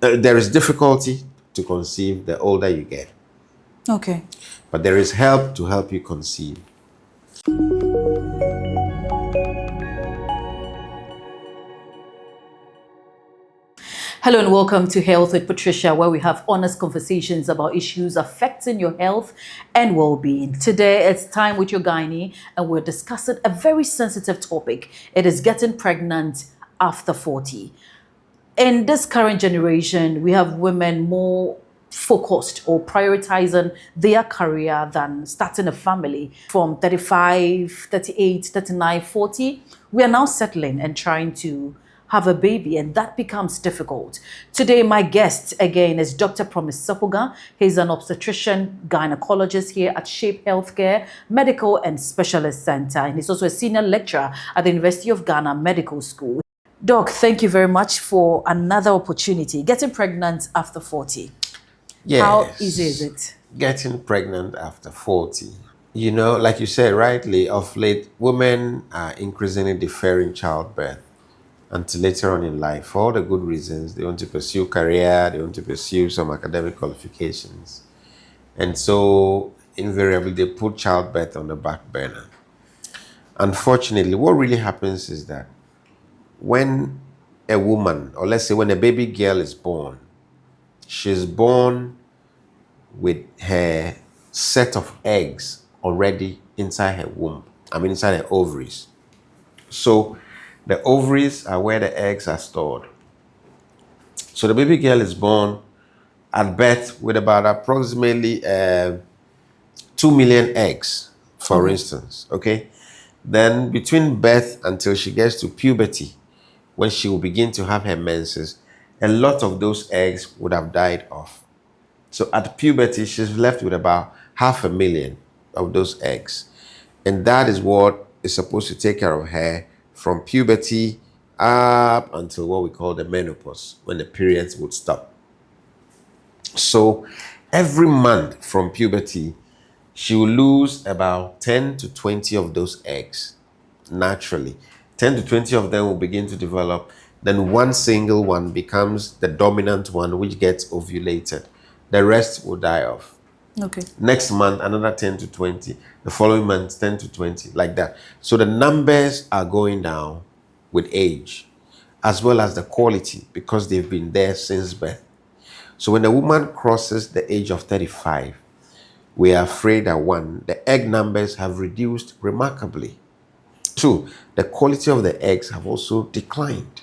There is difficulty to conceive the older you get, Okay. but there is help to help you conceive. Hello and welcome to Health with Patricia, where we have honest conversations about issues affecting your health and well-being. Today, it's time with your gynae, and we're discussing a very sensitive topic. It is getting pregnant after 40. In this current generation, we have women more focused or prioritizing their career than starting a family. From 35, 38, 39, 40, we are now settling and trying to have a baby, and that becomes difficult. Today, my guest again is Dr. Promise Sepuga. He's an obstetrician gynecologist here at Shape Healthcare Medical and Specialist Center, and he's also a senior lecturer at the University of Ghana Medical School. Doc, thank you very much for another opportunity. Getting pregnant after 40. Yes. How easy is it? Getting pregnant after 40. You know, like you said rightly, of late, women are increasingly deferring childbirth until later on in life for all the good reasons. They want to pursue career, they want to pursue some academic qualifications. And so, invariably, they put childbirth on the back burner. Unfortunately, what really happens is that when a woman, or let's say when a baby girl is born, she's born with her set of eggs already inside her womb. Inside her ovaries. So the ovaries are where the eggs are stored. So the baby girl is born at birth with about approximately 2 million eggs, for instance, okay? Then between birth until she gets to puberty, when she will begin to have her menses, a lot of those eggs would have died off. So at puberty, she's left with about 500,000 of those eggs. And that is what is supposed to take care of her from puberty up until what we call the menopause, when the periods would stop. So every month from puberty, she will lose about 10 to 20 of those eggs naturally. 10 to 20 of them will begin to develop. Then one single one becomes the dominant one, which gets ovulated. The rest will die off. Okay. Next month, another 10 to 20. The following month, 10 to 20, like that. So the numbers are going down with age, as well as the quality, because they've been there since birth. So when a woman crosses the age of 35, we are afraid that one, the egg numbers have reduced remarkably. Two, the quality of the eggs have also declined.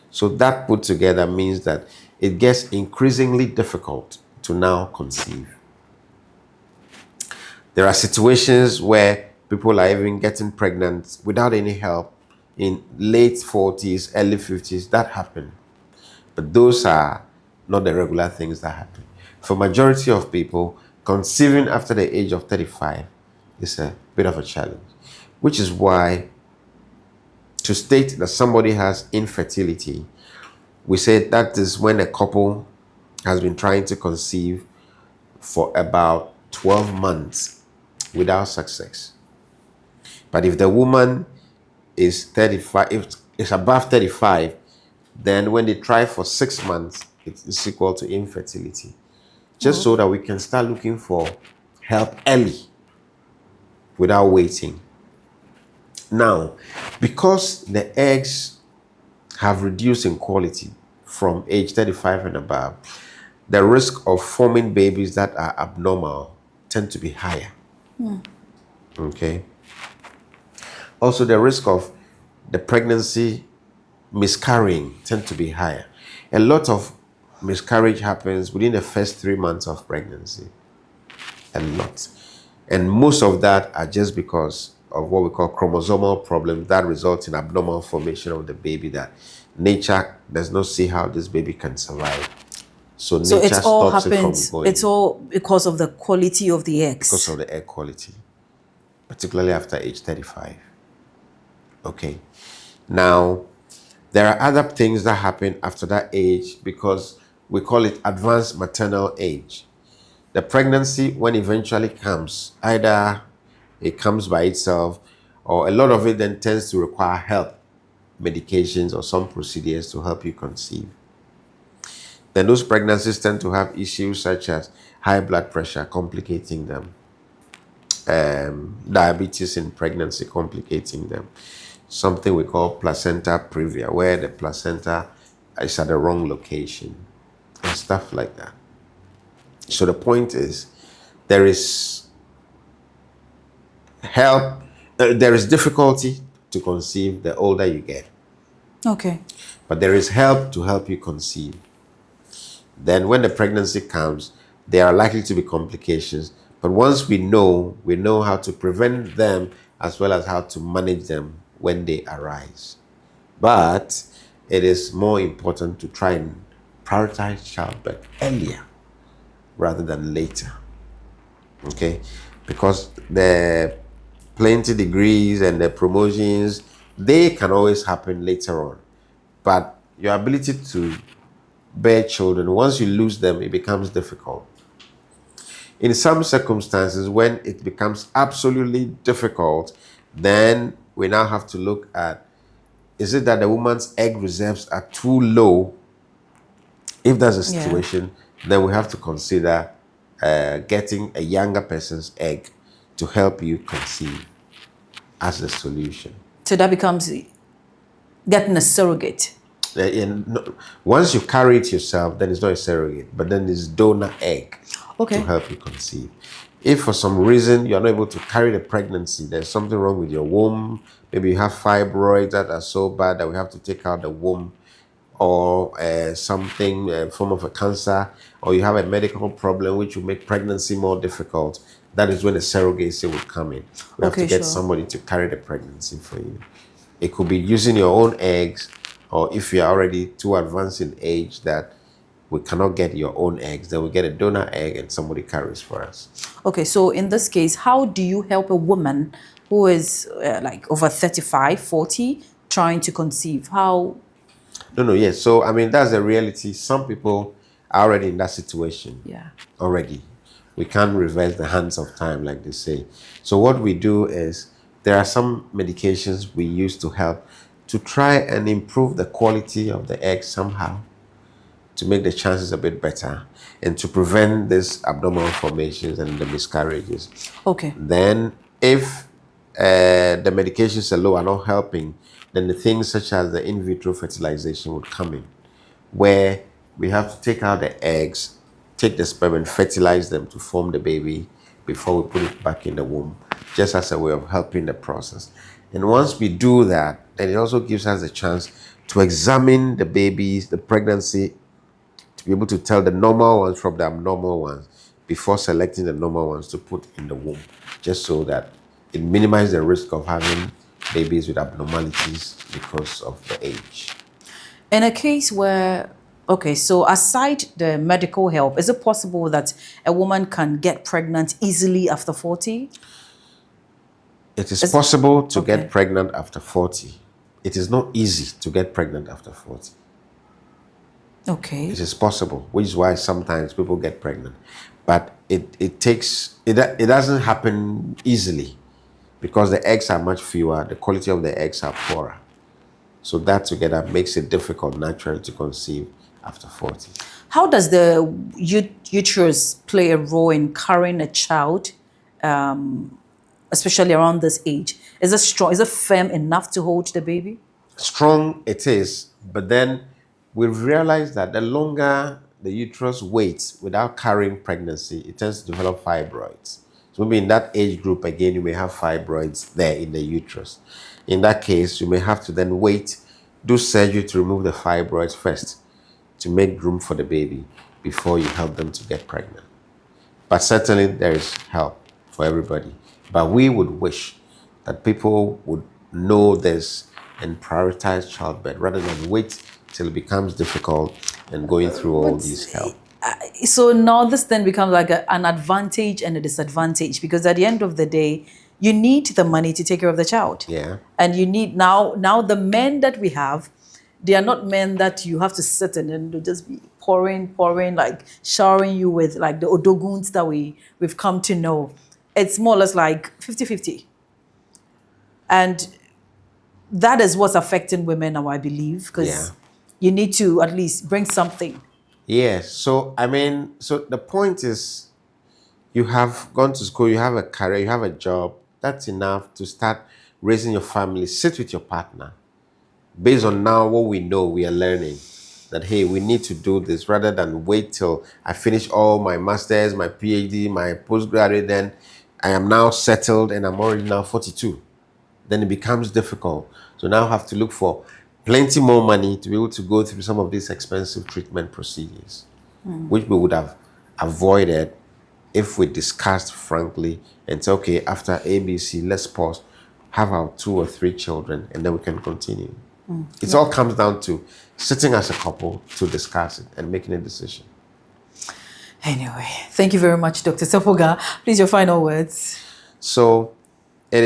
So that put together means that it gets increasingly difficult to now conceive. There are situations where people are even getting pregnant without any help in late 40s, early 50s. That happen. But those are not the regular things that happen. For majority of people, conceiving after the age of 35 is a bit of a challenge, which is why to state that somebody has infertility, we say that is when a couple has been trying to conceive for about 12 months without success. But if the woman is 35, if it's above 35, then when they try for 6 months, it's equal to infertility. Just so that we can start looking for help early without waiting. Now, because the eggs have reduced in quality from age 35 and above, the risk of forming babies that are abnormal tend to be higher. Okay. Also, the risk of the pregnancy miscarrying tend to be higher. A lot of miscarriage happens within the first 3 months of pregnancy. A lot. And most of that are just because of what we call chromosomal problems that result in abnormal formation of the baby, that nature does not see how this baby can survive. So nature it's all stops it happens. from going. It's all because of the quality of the eggs. Because of the egg quality, particularly after age 35. Okay. Now, there are other things that happen after that age because we call it advanced maternal age. The pregnancy, when eventually comes, either it comes by itself or a lot of it then tends to require help, medications or some procedures to help you conceive. Then those pregnancies tend to have issues such as high blood pressure complicating them, diabetes in pregnancy complicating them, something we call placenta previa, where the placenta is at the wrong location, and stuff like that. So the point is, there is help, there is difficulty to conceive the older you get, Okay. but there is help to help you conceive. Then when the pregnancy comes, there are likely to be complications. But once we know how to prevent them as well as how to manage them when they arise. But it is more important to try and prioritize childbirth earlier rather than later. Okay? Because the plenty degrees and the promotions, they can always happen later on. But your ability to bear children, once you lose them, it becomes difficult. In some circumstances, when it becomes absolutely difficult, then we now have to look at, is it that the woman's egg reserves are too low? If that's a situation, then we have to consider getting a younger person's egg to help you conceive as the solution. So that becomes getting a surrogate. Once you carry it yourself, then it's not a surrogate, but then it's donor egg to help you conceive. If for some reason you're not able to carry the pregnancy, there's something wrong with your womb, maybe you have fibroids that are so bad that we have to take out the womb, or something, a form of a cancer, or you have a medical problem which will make pregnancy more difficult, that is when the surrogacy will come in. We have to get somebody to carry the pregnancy for you. It could be using your own eggs, or if you're already too advanced in age that we cannot get your own eggs, then we get a donor egg and somebody carries for us. Okay, so in this case, how do you help a woman who is like over 35, 40, trying to conceive? How? Yes. So, I mean, that's the reality. Some people are already in that situation. Yeah. Already. We can't reverse the hands of time, like they say. So what we do is, there are some medications we use to help to try and improve the quality of the egg somehow, to make the chances a bit better and to prevent these abnormal formations and the miscarriages. Okay. Then if the medications alone are not helping, then the things such as the in vitro fertilization would come in, where we have to take out the eggs, take the sperm and fertilize them to form the baby before we put it back in the womb, just as a way of helping the process. And once we do that, then it also gives us a chance to examine the babies, the pregnancy, to be able to tell the normal ones from the abnormal ones before selecting the normal ones to put in the womb, just so that it minimizes the risk of having babies with abnormalities because of the age. In a case where, okay, so aside the medical help, is it possible that a woman can get pregnant easily after 40? It is possible to get pregnant after 40. It is not easy to get pregnant after 40. Okay. It is possible, which is why sometimes people get pregnant. But it doesn't happen easily, because the eggs are much fewer, the quality of the eggs are poorer. So that together makes it difficult naturally to conceive after 40. How does the uterus play a role in carrying a child, especially around this age? Is it strong? Is it firm enough to hold the baby? Strong it is, but then we've realized that the longer the uterus waits without carrying pregnancy, it tends to develop fibroids. So maybe in that age group, again, you may have fibroids there in the uterus. In that case, you may have to then wait, do surgery to remove the fibroids first, to make room for the baby before you help them to get pregnant. But certainly there is help for everybody. But we would wish that people would know this and prioritize childbirth rather than wait till it becomes difficult and going through all these help. So now this then becomes like an advantage and a disadvantage, because at the end of the day, you need the money to take care of the child. Yeah. And you need now the men that we have, they are not men that you have to sit and they'll just be pouring, like showering you with like the odoguns that we've come to know. It's more or less like 50-50. And that is what's affecting women now, I believe, because you need to at least bring something. Yes. So I mean, so the point is, you have gone to school, you have a career, you have a job. That's enough to start raising your family. Sit with your partner. Based on now what we know, we are learning that hey, we need to do this rather than wait till I finish all my masters, my PhD, my postgraduate. Then I am now settled and I'm already now 42. Then it becomes difficult. So now I have to look for plenty more money to be able to go through some of these expensive treatment procedures, which we would have avoided if we discussed frankly and say, okay, after ABC, let's pause, have our 2 or 3 children, and then we can continue. It all comes down to sitting as a couple to discuss it and making a decision. Anyway, thank you very much, Dr. Sepoga. Please, your final words. So there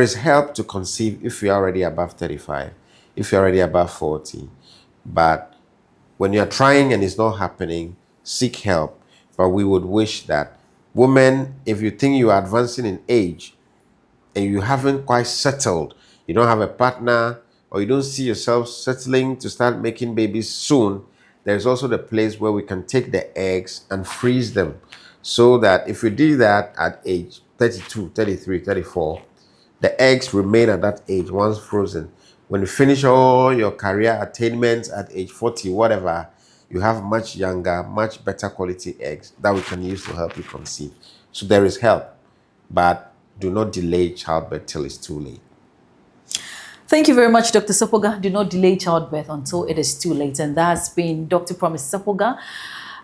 is help to conceive if you're already above 35, if you're already above 40. But when you're trying and it's not happening, seek help. But we would wish that women, if you think you are advancing in age and you haven't quite settled, you don't have a partner, or you don't see yourself settling to start making babies soon, there's also the place where we can take the eggs and freeze them. So that if we do that at age 32, 33, 34, the eggs remain at that age once frozen. When you finish all your career attainments at age 40, whatever, you have much younger, much better quality eggs that we can use to help you conceive. So there is help, but do not delay childbirth till it's too late. Thank you very much, Dr. Sepoga. Do not delay childbirth until it is too late. And that's been Dr. Promise Sepoga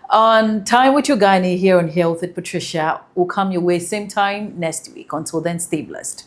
on Time with Your Gynae here on Health with Patricia. Will come your way same time next week. Until then, stay blessed.